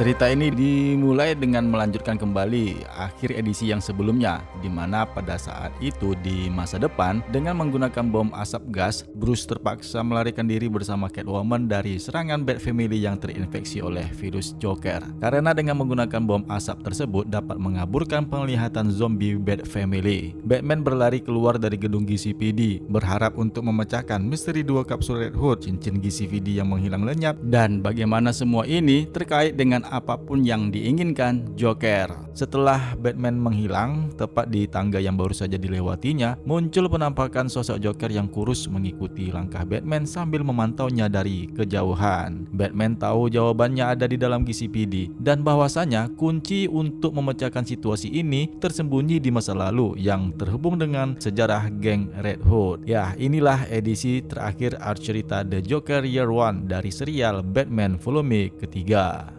Cerita ini dimulai dengan melanjutkan kembali akhir edisi yang sebelumnya, di mana pada saat itu di masa depan dengan menggunakan bom asap gas, Bruce terpaksa melarikan diri bersama Catwoman dari serangan Bat Family yang terinfeksi oleh virus Joker. Karena dengan menggunakan bom asap tersebut dapat mengaburkan penglihatan zombie Bat Family. Batman berlari keluar dari gedung GCPD, berharap untuk memecahkan misteri dua kapsul Red Hood, cincin GCPD yang menghilang lenyap, dan bagaimana semua ini terkait dengan apapun yang diinginkan Joker. Setelah Batman menghilang, tepat di tangga yang baru saja dilewatinya, muncul penampakan sosok Joker yang kurus mengikuti langkah Batman sambil memantaunya dari kejauhan. Batman tahu jawabannya ada di dalam GCPD dan bahwasanya kunci untuk memecahkan situasi ini tersembunyi di masa lalu yang terhubung dengan sejarah geng Red Hood. Ya, inilah edisi terakhir arc cerita The Joker Year One dari serial Batman volume ketiga.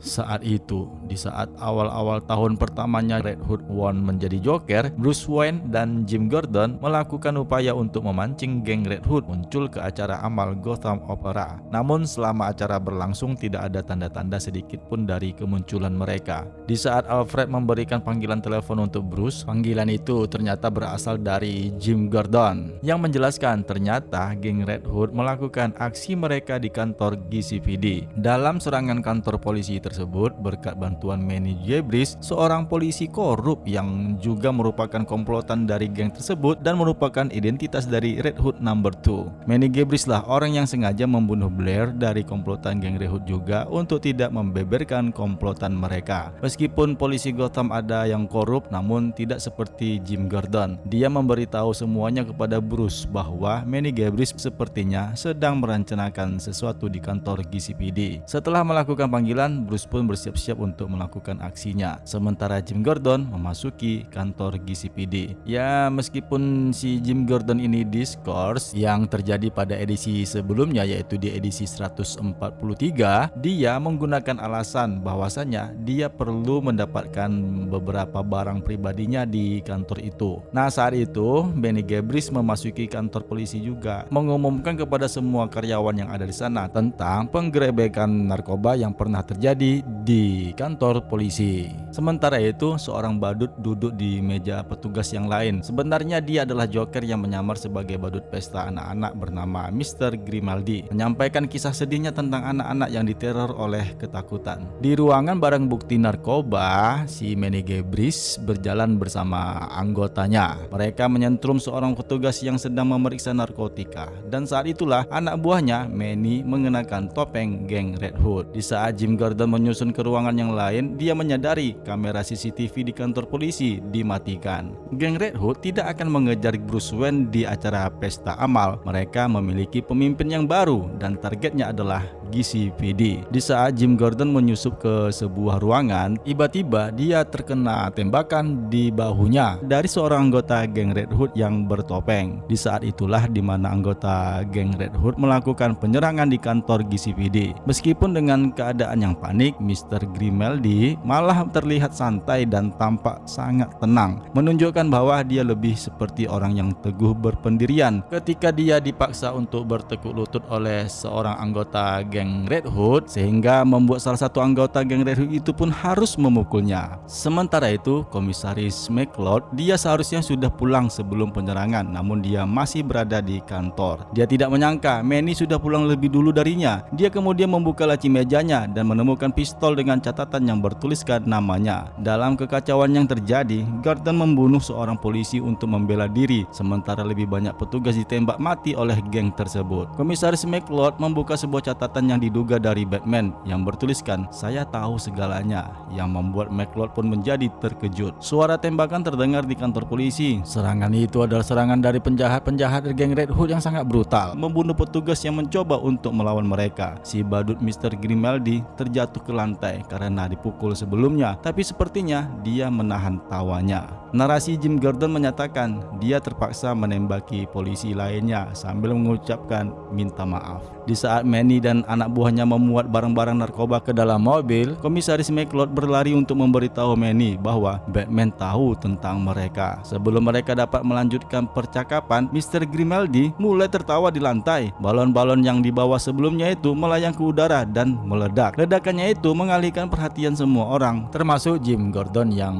Saat itu, di saat awal-awal tahun pertamanya Red Hood One menjadi Joker, Bruce Wayne dan Jim Gordon melakukan upaya untuk memancing geng Red Hood muncul ke acara amal Gotham Opera. Namun selama acara berlangsung tidak ada tanda-tanda sedikit pun dari kemunculan mereka. Di saat Alfred memberikan panggilan telepon untuk Bruce, panggilan itu ternyata berasal dari Jim Gordon yang menjelaskan ternyata geng Red Hood melakukan aksi mereka di kantor GCPD. Dalam serangan kantor polisi tersebut berkat bantuan Manny Gebris, seorang polisi korup yang juga merupakan komplotan dari geng tersebut dan merupakan identitas dari Red Hood Number 2. Manny Gebris lah orang yang sengaja membunuh Blair dari komplotan geng Red Hood juga untuk tidak membeberkan komplotan mereka. Meskipun polisi Gotham ada yang korup, namun tidak seperti Jim Gordon. Dia memberitahu semuanya kepada Bruce bahwa Manny Gebris sepertinya sedang merencanakan sesuatu di kantor GCPD. Setelah melakukan panggilan, Bruce pun bersiap-siap untuk melakukan aksinya. Sementara Jim Gordon memasuki kantor GCPD. Ya, meskipun si Jim Gordon ini diskors yang terjadi pada edisi sebelumnya, yaitu di edisi 143, dia menggunakan alasan bahwasanya dia perlu mendapatkan beberapa barang pribadinya di kantor itu. Nah, saat itu Manny Gebris memasuki kantor polisi juga, mengumumkan kepada semua karyawan yang ada di sana tentang penggerebekan narkoba yang pernah terjadi di kantor polisi. Sementara itu, seorang badut duduk di meja petugas yang lain. Sebenarnya dia adalah Joker yang menyamar sebagai badut pesta anak-anak bernama Mr. Grimaldi, menyampaikan kisah sedihnya tentang anak-anak yang diteror oleh ketakutan. Di ruangan barang bukti narkoba, si Manny Gebris berjalan bersama anggotanya. Mereka menyentrum seorang petugas yang sedang memeriksa narkotika, dan saat itulah anak buahnya Manny mengenakan topeng geng Red Hood. Di saat Jim Gordon menyusun ke ruangan yang lain, dia menyadari kamera CCTV di kantor polisi dimatikan. Geng Red Hood tidak akan mengejar Bruce Wayne di acara pesta amal. Mereka memiliki pemimpin yang baru dan targetnya adalah GCPD. Di saat Jim Gordon menyusup ke sebuah ruangan, tiba-tiba dia terkena tembakan di bahunya dari seorang anggota geng Red Hood yang bertopeng. Di saat itulah di mana anggota geng Red Hood melakukan penyerangan di kantor GCPD. Meskipun dengan keadaan yang panik, Mr. Grimaldi malah terlihat santai dan tampak sangat tenang, menunjukkan bahwa dia lebih seperti orang yang teguh berpendirian ketika dia dipaksa untuk bertekuk lutut oleh seorang anggota geng Red Hood, sehingga membuat salah satu anggota geng Red Hood itu pun harus memukulnya. Sementara itu, Komisaris McCloud, dia seharusnya sudah pulang sebelum penyerangan, namun dia masih berada di kantor. Dia tidak menyangka Manny sudah pulang lebih dulu darinya. Dia kemudian membuka laci mejanya dan menemukan pistol dengan catatan yang bertuliskan namanya. Dalam kekacauan yang terjadi, Gordon membunuh seorang polisi untuk membela diri, sementara lebih banyak petugas ditembak mati oleh geng tersebut. Komisaris McCloud membuka sebuah catatan yang diduga dari Batman yang bertuliskan "Saya tahu segalanya", yang membuat McCloud pun menjadi terkejut. Suara tembakan terdengar di kantor polisi. Serangan itu adalah serangan dari penjahat-penjahat geng Red Hood yang sangat brutal, membunuh petugas yang mencoba untuk melawan mereka. Si badut Mr. Grimaldi terjatuh ke lantai karena dipukul sebelumnya, tapi sepertinya dia menahan tawanya. Narasi Jim Gordon menyatakan dia terpaksa menembaki polisi lainnya sambil mengucapkan minta maaf. Di saat Manny dan anak buahnya memuat barang-barang narkoba ke dalam mobil, Komisaris McCloud berlari untuk memberitahu Manny bahwa Batman tahu tentang mereka. Sebelum mereka dapat melanjutkan percakapan, Mr. Grimaldi mulai tertawa di lantai. Balon-balon yang dibawa sebelumnya itu melayang ke udara dan meledak. Ledakannya itu mengalihkan perhatian semua orang, termasuk Jim Gordon yang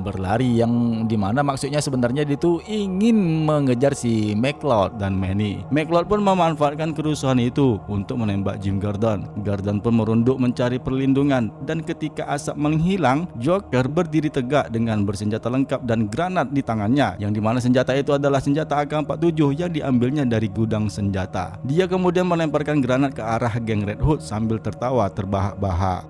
berlari, yang dimana maksudnya sebenarnya dia itu ingin mengejar si McCloud dan Manny. McCloud pun memanfaatkan kerusuhan itu untuk menembak Jim Gordon. Gordon pun merunduk mencari perlindungan, dan ketika asap menghilang, Joker berdiri tegak dengan bersenjata lengkap dan granat di tangannya, yang dimana senjata itu adalah senjata AK-47 yang diambilnya dari gudang senjata. Dia kemudian melemparkan granat ke arah geng Red Hood sambil tertawa terbahak-bahak.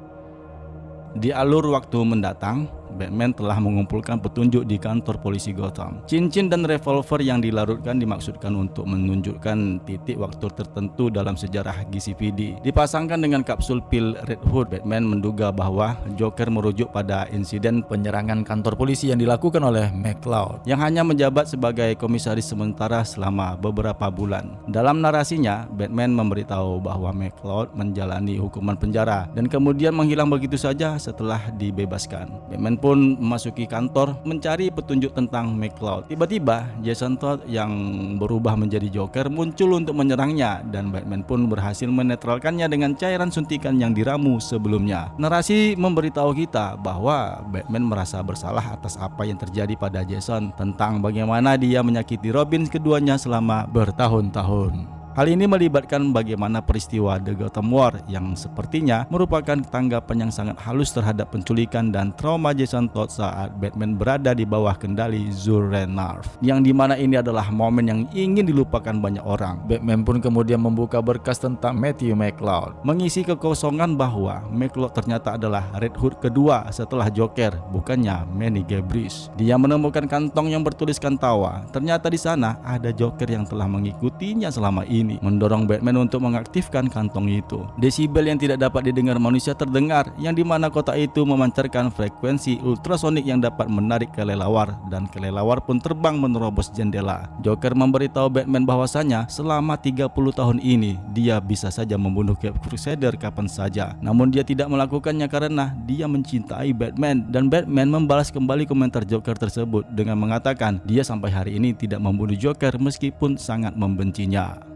Di alur waktu mendatang, Batman telah mengumpulkan petunjuk di kantor polisi Gotham. Cincin dan revolver yang dilarutkan dimaksudkan untuk menunjukkan titik waktu tertentu dalam sejarah GCPD. Dipasangkan dengan kapsul pil Red Hood, Batman menduga bahwa Joker merujuk pada insiden penyerangan kantor polisi yang dilakukan oleh McCloud, yang hanya menjabat sebagai komisaris sementara selama beberapa bulan. Dalam narasinya, Batman memberitahu bahwa McCloud menjalani hukuman penjara dan kemudian menghilang begitu saja setelah dibebaskan. Batman pun memasuki kantor mencari petunjuk tentang McCloud. Tiba-tiba Jason Todd yang berubah menjadi Joker muncul untuk menyerangnya, dan Batman pun berhasil menetralkannya dengan cairan suntikan yang diramu sebelumnya. Narasi memberitahu kita bahwa Batman merasa bersalah atas apa yang terjadi pada Jason, tentang bagaimana dia menyakiti Robin keduanya selama bertahun-tahun. Hal ini melibatkan bagaimana peristiwa The Gotham War yang sepertinya merupakan tanggapan yang sangat halus terhadap penculikan dan trauma Jason Todd saat Batman berada di bawah kendali Zur-En-Arrh, yang dimana ini adalah momen yang ingin dilupakan banyak orang. Batman pun kemudian membuka berkas tentang Matthew McCloud, mengisi kekosongan bahwa McCloud ternyata adalah Red Hood kedua setelah Joker, bukannya Manny Gabrish. Dia menemukan kantong yang bertuliskan tawa. Ternyata di sana ada Joker yang telah mengikutinya selama ini, mendorong Batman untuk mengaktifkan kantong itu. Desibel yang tidak dapat didengar manusia terdengar, yang dimana kotak itu memancarkan frekuensi ultrasonik yang dapat menarik kelelawar, dan kelelawar pun terbang menerobos jendela. Joker memberitahu Batman bahwasanya selama 30 tahun ini dia bisa saja membunuh Cape Crusader kapan saja, namun dia tidak melakukannya karena dia mencintai Batman, dan Batman membalas kembali komentar Joker tersebut dengan mengatakan dia sampai hari ini tidak membunuh Joker meskipun sangat membencinya.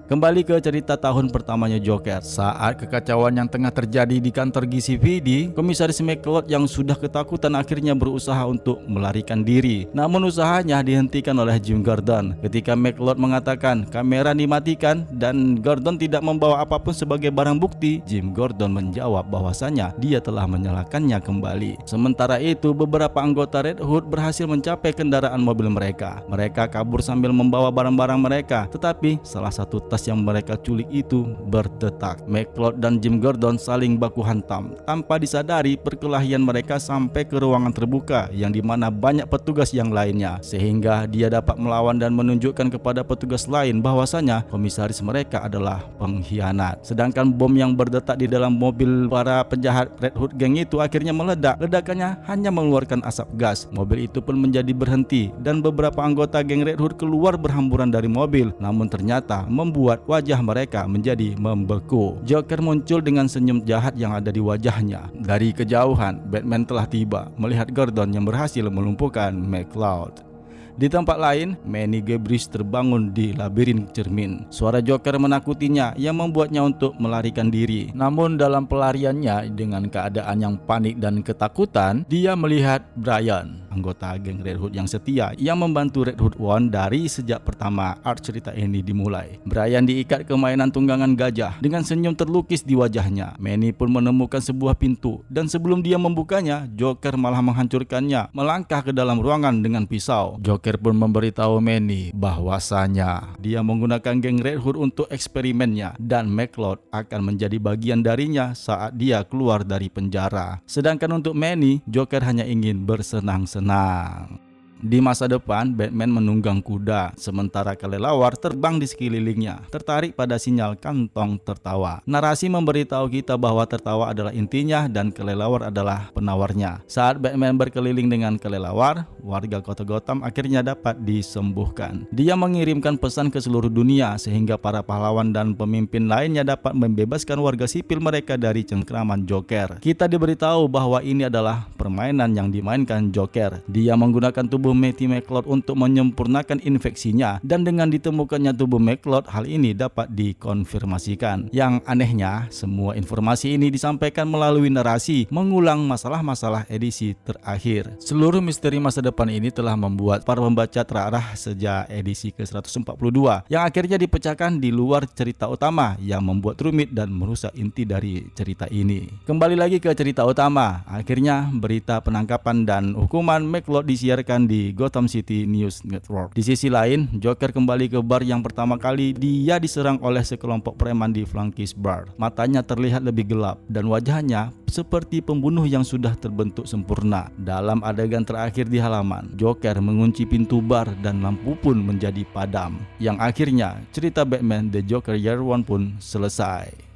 Kembali ke cerita tahun pertamanya Joker. Saat kekacauan yang tengah terjadi di kantor GCPD, Komisaris McCloud yang sudah ketakutan akhirnya berusaha untuk melarikan diri. Namun usahanya dihentikan oleh Jim Gordon. Ketika McCloud mengatakan kamera dimatikan dan Gordon tidak membawa apapun sebagai barang bukti, Jim Gordon menjawab bahwasanya dia telah menyalakannya kembali. Sementara itu, beberapa anggota Red Hood berhasil mencapai kendaraan mobil mereka. Mereka kabur sambil membawa barang-barang mereka, tetapi salah satu tas yang mereka culik itu berdetak. McCloud dan Jim Gordon saling baku hantam. Tanpa disadari, perkelahian mereka sampai ke ruangan terbuka yang dimana banyak petugas yang lainnya, sehingga dia dapat melawan dan menunjukkan kepada petugas lain bahwasanya komisaris mereka adalah pengkhianat. Sedangkan bom yang berdetak di dalam mobil para penjahat Red Hood Gang itu akhirnya meledak. Ledakannya hanya mengeluarkan asap gas. Mobil itu pun menjadi berhenti dan beberapa anggota geng Red Hood keluar berhamburan dari mobil, namun ternyata membuat wajah mereka menjadi membeku. Joker muncul dengan senyum jahat yang ada di wajahnya. Dari kejauhan, Batman telah tiba melihat Gordon yang berhasil melumpuhkan McCloud. Di tempat lain, Manny Gabrish terbangun di labirin cermin. Suara Joker menakutinya yang membuatnya untuk melarikan diri. Namun dalam pelariannya dengan keadaan yang panik dan ketakutan, dia melihat Brian, anggota geng Red Hood yang setia yang membantu Red Hood One dari sejak pertama art cerita ini dimulai. Brian diikat ke mainan tunggangan gajah dengan senyum terlukis di wajahnya. Manny pun menemukan sebuah pintu dan sebelum dia membukanya, Joker malah menghancurkannya, melangkah ke dalam ruangan dengan pisau. Joker pun memberitahu Manny bahwasanya dia menggunakan geng Red Hood untuk eksperimennya dan McCloud akan menjadi bagian darinya saat dia keluar dari penjara. Sedangkan untuk Manny, Joker hanya ingin bersenang-senang. Di masa depan, Batman menunggang kuda, sementara kelelawar terbang di sekelilingnya, tertarik pada sinyal kantong tertawa. Narasi memberitahu kita bahwa tertawa adalah intinya dan kelelawar adalah penawarnya. Saat Batman berkeliling dengan kelelawar, warga kota Gotham akhirnya dapat disembuhkan. Dia mengirimkan pesan ke seluruh dunia sehingga para pahlawan dan pemimpin lainnya dapat membebaskan warga sipil mereka dari cengkraman Joker. Kita diberitahu bahwa ini adalah permainan yang dimainkan Joker. Dia menggunakan tubuh Matthew McCloud untuk menyempurnakan infeksinya, dan dengan ditemukannya tubuh McCloud, hal ini dapat dikonfirmasikan. Yang anehnya, semua informasi ini disampaikan melalui narasi, mengulang masalah-masalah edisi terakhir. Seluruh misteri masa depan ini telah membuat para pembaca terarah sejak edisi ke-142, yang akhirnya dipecahkan di luar cerita utama, yang membuat rumit dan merusak inti dari cerita ini. Kembali lagi ke cerita utama, akhirnya berita penangkapan dan hukuman McCloud disiarkan di Gotham City News Network. Di sisi lain, Joker kembali ke bar yang pertama kali dia diserang oleh sekelompok preman di Flankis Bar. Matanya terlihat lebih gelap dan wajahnya seperti pembunuh yang sudah terbentuk sempurna. Dalam adegan terakhir di halaman, Joker mengunci pintu bar dan lampu pun menjadi padam. Yang akhirnya cerita Batman The Joker Year One pun selesai.